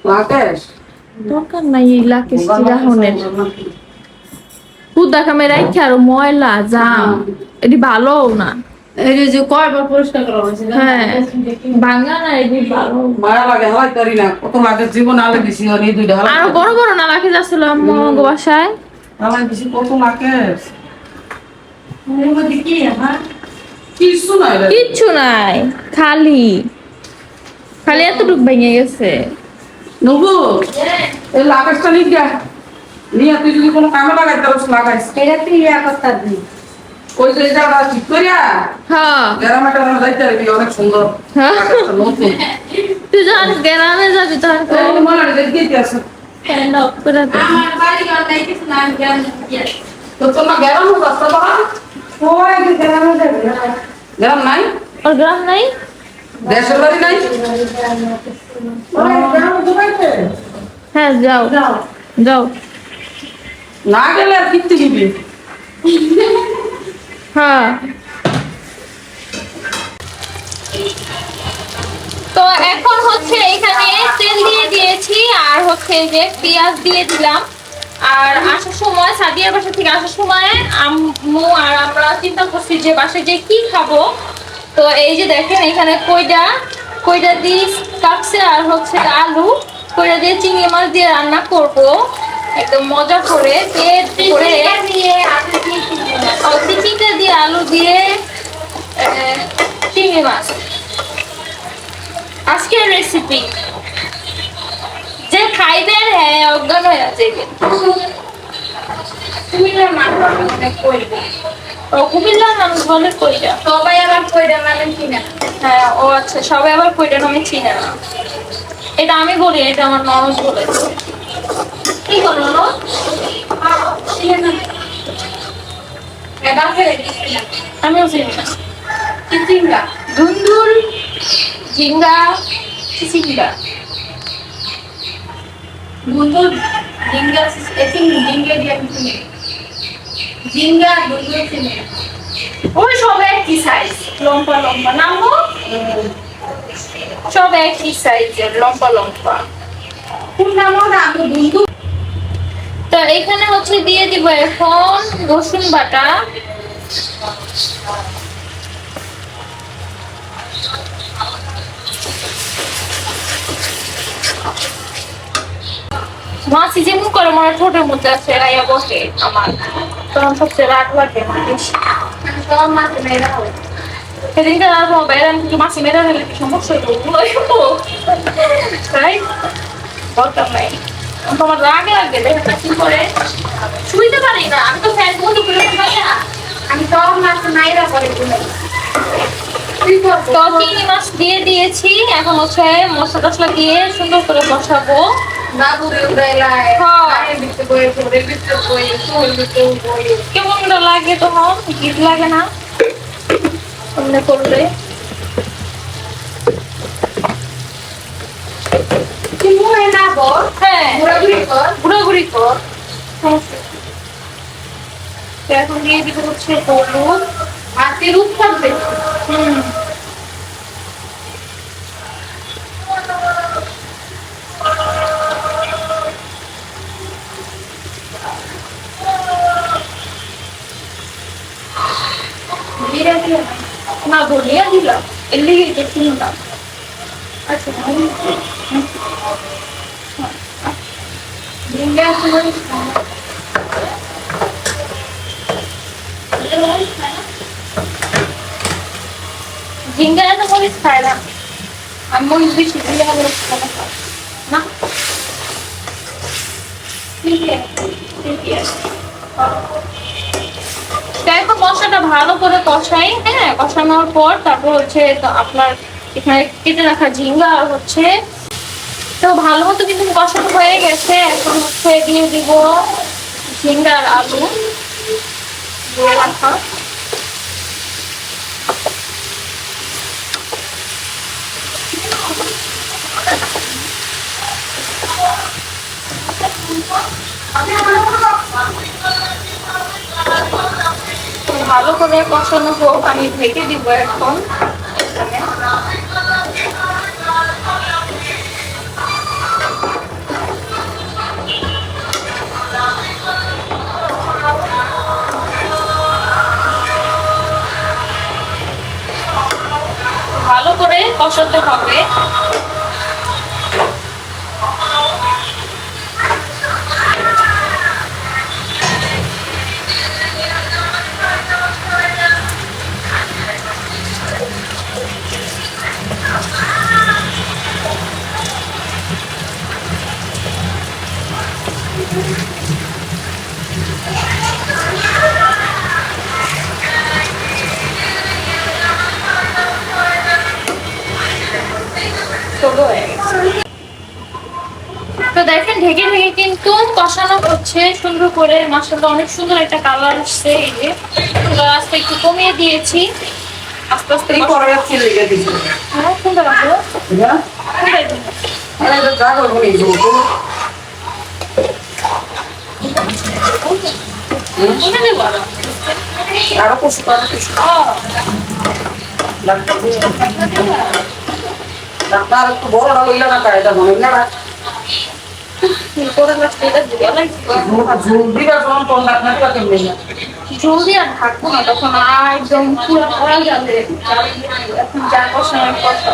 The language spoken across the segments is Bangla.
রাকেশ দরকার নাই এই লাকেশ চিরাহনের পুদা কামেরাই কি আর ময়লা জাম এটি ভালো না এই যে কয়বার পরিষ্কার করা হয়েছে হ্যাঁ ভাঙা না এটি ভালো মায়া লাগে হালাই করি না কত লাগে জীবন আলে বেশি আর এই দুইটা আর বড় বড় না লাকেশ আসলে আমার বাসায় হালাই বেশি কত লাগে এর মধ্যে কি হ্যাঁ কিছু নাই রে কিচ্ছু নাই খালি খালি এতটুকু ভেঙে গেছে নবু এই লাকেশটা নিয়ে নিয়ে তুই যদি কোনো কামে লাগাই তাহলে লাগাইস এটা তুই ইয়া করতে দিবি ওই যে জায়গা ঠিক করিয়া হ্যাঁ গ্রামে টামে যাইতে পারবি অনেক সুন্দর হ্যাঁ। লাকেশটা নতুন তুই যখন গ্রামে যাবি তখন এই মনে দেখতে আছে ফ্যান অফ করে দে। আমার বাড়ি ঘর নাই কিছু না আমি গ্রামে গিয়ে তো তোমার গ্রাম রাস্তা পাবা ওই যে গ্রামে যাবে গ্রাম নাই ওর গ্রাম নাই দেশের বাড়ি নাই ওই গ্রামে ঢুকাইতে হ্যাঁ যাও যাও যাও না গেলে আর কিনতে দিবি হ্যাঁ তো এখন হচ্ছে এখানে তেল দিয়ে দিয়েছি আর হচ্ছে যে পেঁয়াজ দিয়ে দিলাম আর আসার সময় সাদিয়ার বাসা থেকে আসার সময় আম্মু আর আমরা চিন্তা করছি যে বাসায় যে কি খাবো তো এই যে দেখেন এখানে কইডা দিয়ে কাটছে আর হচ্ছে আলু কইডা দিয়ে চিংড়ি মাছ দিয়ে রান্না করব একদম মজা করে পেট করে দিয়ে আলু দিয়ে চিচিঙ্গা দিয়ে আলু দিয়ে চিংড়ি মাছ আজকের রেসিপি যে খাইবেন হ্যাঁ অজ্ঞান হয়ে আছে কুমিল্লার মানুষ অনেক কইবে ও কুমিল্লার মানুষ বলে কইটা সবাই আবার কইরা মানে কিনা হ্যাঁ ও আচ্ছা সবাই আবার কইটা নামে চিনে না এটা আমি বলি এটা আমার ননদ বলেছে কি করলো না এটা ফেলে আমিও চিনি না চিচিঙ্গা ধুন্দুল ঝিঙ্গা চিচিঙ্গা দুন্দুল জিঙ্গা এতিং জিঙ্গা দিয়ে কিনে জিঙ্গা দুন্দুল কিনে ওই সব একই সাইজ লম্বা লম্বা নাম সব একই সাইজের লম্বা লম্বা কোন নাম ওটা আমি দুন্দুল তো এখানে হচ্ছে দিয়ে দিব এখন রসুন বাটা মাছি যেমন করে মনে ঠোঁটের মধ্যে আছে রাইয়া বসে আমার তখন সবচেয়ে রাগ লাগে বেশি সব মাছ মেরা হয় সেদিনকে আর বাইরে আমি কিছু মাছি মেরে দিলে কি সমস্যা হইব তাই দরকার নাই তোমার রাগে লাগে দেখে কি করে শুইতে পারি না আমি তো ফ্যান বন্ধ করে পাই না আমি সব মাছ নাইরা করে দিই তো চিংড়ি মাছ দিয়ে দিয়েছি এখন হচ্ছে মশলা টসলা দিয়ে সুন্দর করে বসাবো বাবুরে উড়াইলাই হ্যাঁ। আরে বিতে বই পড়ে বিতে বই ফুল বিতে বই কেমন লাগে তখন গীত লাগে না অন্য করলে কি মুয়ে না বল হ্যাঁ ঘোরাঘুরি কর ঘুরাঘুরি কর সমস্যা নেই। তো এখন দিয়ে দিব হচ্ছে হলুদ হাতের উৎপাদ বেশি হুম জিরা দিয়ে না ধনিয়া দিলাম এর লিগে এটা শুনলাম আচ্ছা জিঙ্গা সময় ঝিঙ্গা এত মরিচ খায় না আমি মরিচ বেশি দিয়ে হলে না এখন মশলাটা ভালো করে কষাই হ্যাঁ কষানোর পর তারপর হচ্ছে তো আপনার এখানে কেটে রাখা ঝিঙ্গা আর হচ্ছে তো ভালো মতো কিন্তু কষানো হয়ে গেছে এখন হচ্ছে দিয়ে দিব ঝিঙ্গা আর আলু দিয়ে রাখা ভালো করে কষানো হোক আমি ঢেকে দিব এখন কষাতে হবে। তো দেখেন ঢেকে ঢেকে কিন্তু কষানো হচ্ছে সুন্দর করে, মাশাআল্লাহ অনেক সুন্দর একটা কালার আসছে। এই যে আস্তে একটু কমিয়ে দিয়েছি, আস্তে আস্তে এই পরে ফিল লেগে দিছি। হ্যাঁ সুন্দর লাগলো। হ্যাঁ আরে তো যা করব এই যে আরো কষ্ট করে ডাক্তার একটু বড়টা লইলা না কায়দা মনে না জলদি আর থাকবো না, তখন একদম পুরো পড়া যাবে। এখন যা কষানোর কথা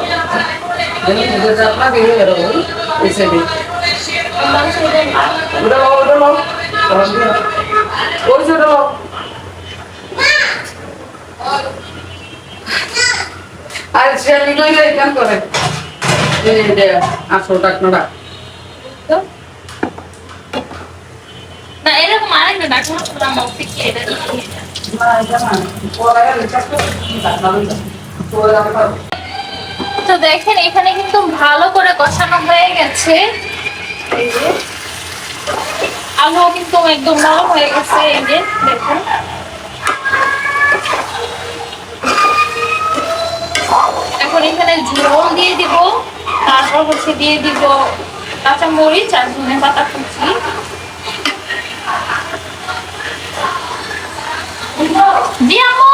আর সে কেন করে আসো ডাক্তার না, এরকম আরেকটা ডাক্তার এটা তো দেখেন এখানে কিন্তু ভালো করে কষানো হয়ে গেছে। এই যে আলু কিন্তু একদম নরম হয়ে গেছে। এই যে দেখুন এখন এখানে ঝোল দিয়ে দিব, তারপর হচ্ছে দিয়ে দিব কাঁচা মরিচ আর ধনেপাতা কুচি। জি আম্মু,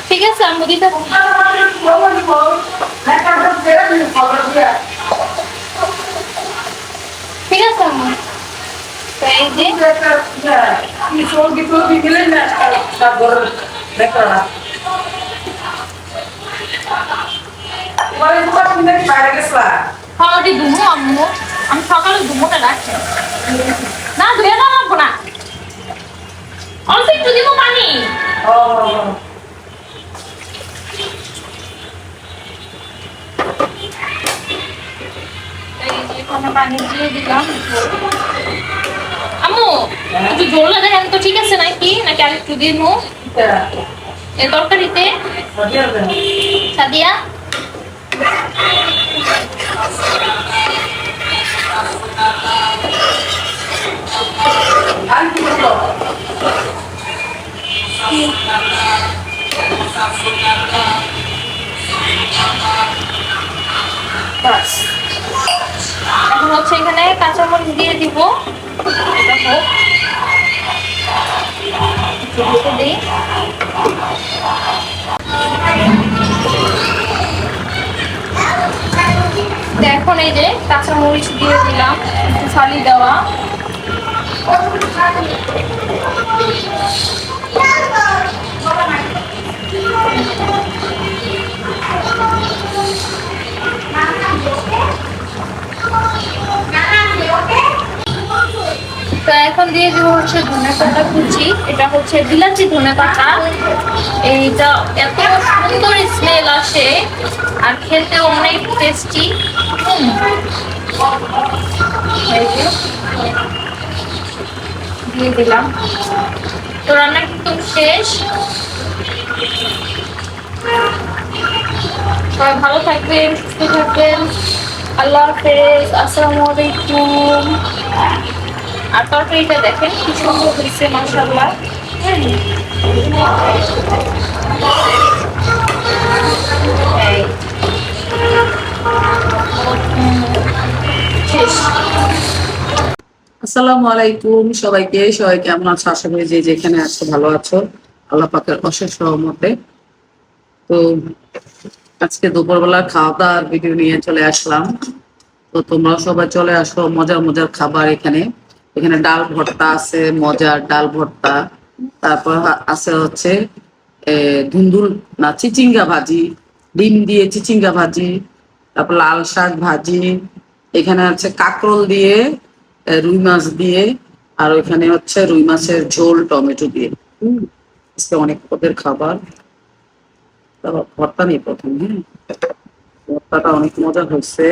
ঠিক আছে আম্মু দিতে। ঠিক আছে আম্মু। এই যে খাওয়াটি ধুমো আম্মু, আমি সকালে ধুমোটা রাখছি না, ধুয়ে না লাগবো না, অল্প একটু দিব পানি। এখানে পানি দিয়ে দিলাম। আম্মু একটু ঝোলটা দেখেন তো ঠিক আছে নাকি, নাকি আর একটু দিব এই তরকারিতে? সাদিয়া এখন হচ্ছে এখানে কাঁচামরিচ দিয়ে দিব। এটা হোক, একটু দিই। এখন এই যে কাঁচামরিচ দিয়ে দিলাম, একটু ফালি দেওয়া। তো এখন দিয়ে দিব হচ্ছে ধনেপাতা কুচি। এটা হচ্ছে বিলাতি ধনেপাতা। এইটা এত সুন্দর স্মেল আসে আর খেতে অনেক টেস্টি। দিয়ে দিলাম। তো রান্না কিন্তু শেষ। সবাই ভালো থাকবেন, সুস্থ থাকবেন। আল্লাহ হাফেজ, আসসালামু আলাইকুম। আর তরকারিটা দেখেন কি সুন্দর হয়েছে, মাশাআল্লাহ। আসসালামু আলাইকুম সবাইকে। সবাই কেমন আছো? আশা করি যে যেখানে আছো ভালো আছো, আল্লাহ পাকের অশেষ রহমতে। তো আজকে দুপুরবেলা খাওয়া দাওয়ার ভিডিও নিয়ে চলে আসলাম। তো তোমরা সবাই চলে আসো, মজার মজার খাবার। এখানে এখানে ডাল ভর্তা আছে, মজার ডাল ভর্তা। তারপর আছে হচ্ছে ধুন্দুল না চিচিঙ্গা ভাজি, ডিম দিয়ে চিচিঙ্গা ভাজি, তারপর লাল শাক ভাজি, এখানে আছে কাঁকরোল দিয়ে, রুই মাছ দিয়ে, আর ওইখানে হচ্ছে রুই মাছের ঝোল টমেটো দিয়ে। আজকে অনেক পদের খাবার। তারপর ভর্তা নিয়ে প্রথম, হ্যাঁ, ভর্তাটা অনেক মজা হয়েছে।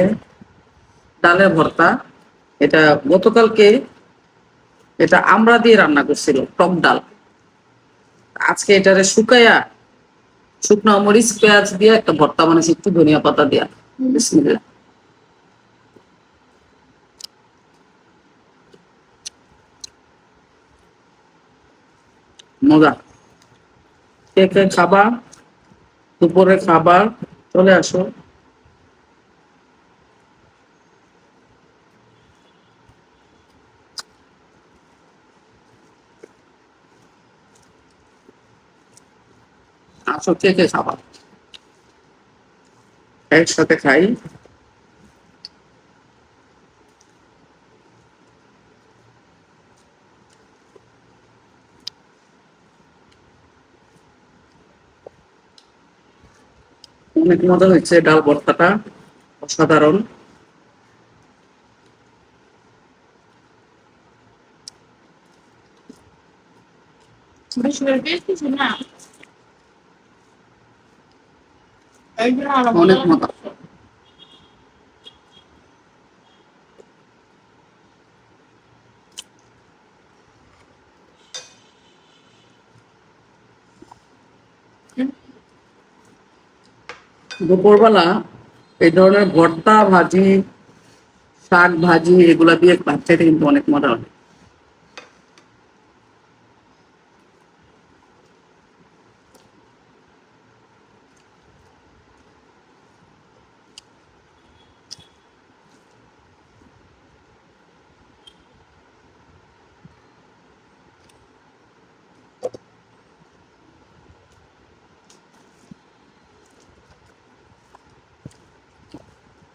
ডালের ভর্তা, এটা গতকালকে এটা আমরা দিয়ে রান্না করছিল, টক ডাল। আজকে এটারে শুকাইয়া শুকনো মরিচ পেঁয়াজ দিয়ে একটা ভর্তা বানাইছি, একটু ধনিয়া পাতা দিয়া। বিসমিল্লাহ। মজা। কে কে খাবা, দুপুরে খাবার চলে আসো। আসো কে কে খাবা, একসাথে খাই। অনেক মজা হয়েছে, ডাল ভর্তাটা অসাধারণ। বেশি করে বেশি না, এই জন্য আরো অনেক মজা। দুপুরবেলা এই ধরনের ভর্তা ভাজি, শাক ভাজি এগুলা দিয়ে ভাত খাইতে কিন্তু অনেক মজা হয়।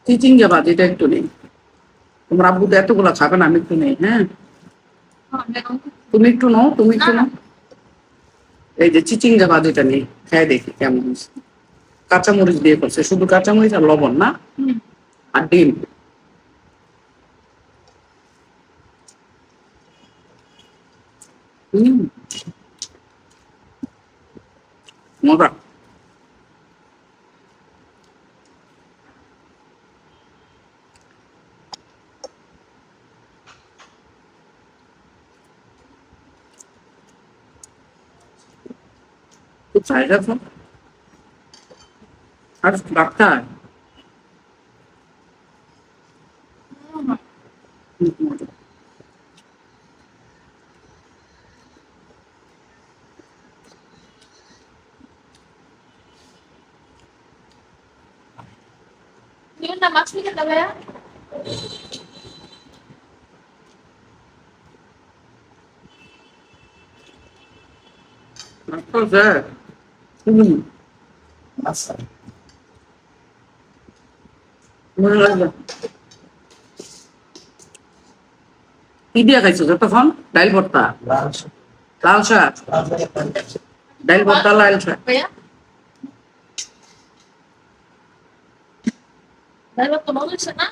চিচিঙ্গা ভাজিটা একটু নেই, তোমার আব্বু তো এতগুলা খাবে না, আমি একটু নেই। হ্যাঁ, তুমি একটু নাও, তুমি একটু নাও। এই যে চিচিঙ্গা ভাজিটা নেই, খাই দেখি কেমন হয়েছে। কাঁচামরিচ দিয়ে করছে, শুধু কাঁচামরিচ আর লবণ না, আর ডিম। হম, মজা। কোথায় গেছো আর doctor? Yun na, Max, may ka ba yan? Doctor sir, হম, আচ্ছা, মনে লাগবে। কি দিয়ে খাইছো যতক্ষণ? ডাইল ভর্তা, লাল শাক, ডাইল ভর্তা, লাল শাক। Kaya? Dahil ba tumawag siya na?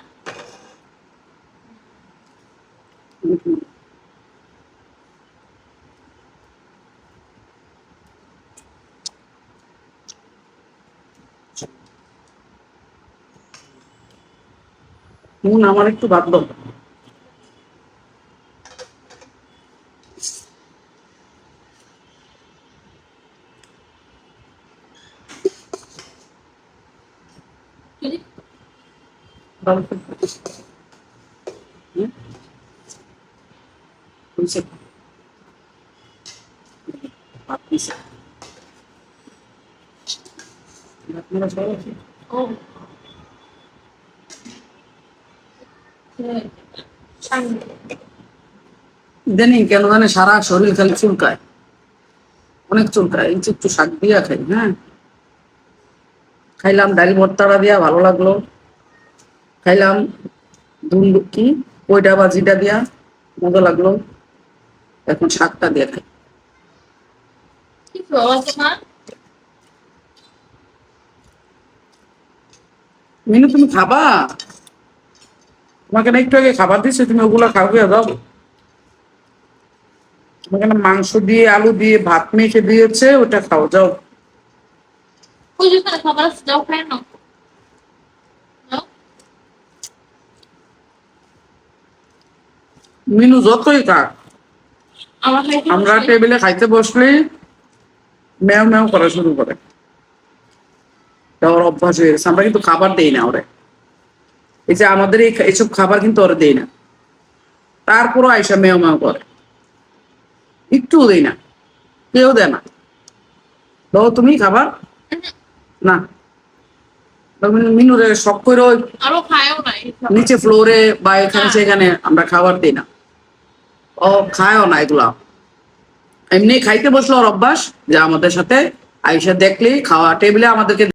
আমার একটু বাদ দাও। Hindi. হয়েছে? ভাত দিছে। আপনারা সবাই আছেন? Oh. ইদানিং কেন জানে সারা শরীর খালি চুলকায়, অনেক চুলকায়। এই যে একটু শাক দিয়া খাই, হ্যাঁ, খাইলাম ডাল ভর্তাটা দিয়া ভালো লাগলো, খাইলাম ধুন্দুল কি ওইটা ভাজিটা দিয়া মজা লাগলো, এখন শাকটা দিয়ে খাই। Ikaw, ma? মিনু তুমি খাবা? তোমাকে না একটু আগে খাবার দিচ্ছে, তুমি ওগুলা খাও কে দাও? তোমাকে না মাংস দিয়ে আলু দিয়ে ভাত মেখে দিয়েছে, ওটা খাও যাও। ওই যেখানে খাবার আছে যাও খাই না। যাও। মিনু যতই খাক, আমার খাইতে আমরা বসে। টেবিলে খাইতে বসলে ম্যাও ম্যাও করা শুরু করে। তা ওর অভ্যাস হয়ে গেছে, আমরা কিন্তু খাবার দেই না ওরে। এই যে আমাদের এইসব খাবার কিন্তু ওরা দেই না, তারপরও আয়সা ম্যাও ম্যাও করে, একটুও দেই না, কেউ দেয় না। দাও তুমি খাবার না, মিনুরে শখ করে আরো খায়ও নাই। নিচে ফ্লোরে বা এখানে সেখানে আমরা খাবার দিই না, ও খায়ও না এগুলা। এমনি খাইতে বসলো ওর অভ্যাস যে আমাদের সাথে আয়সা দেখলেই খাওয়া টেবিলে আমাদেরকে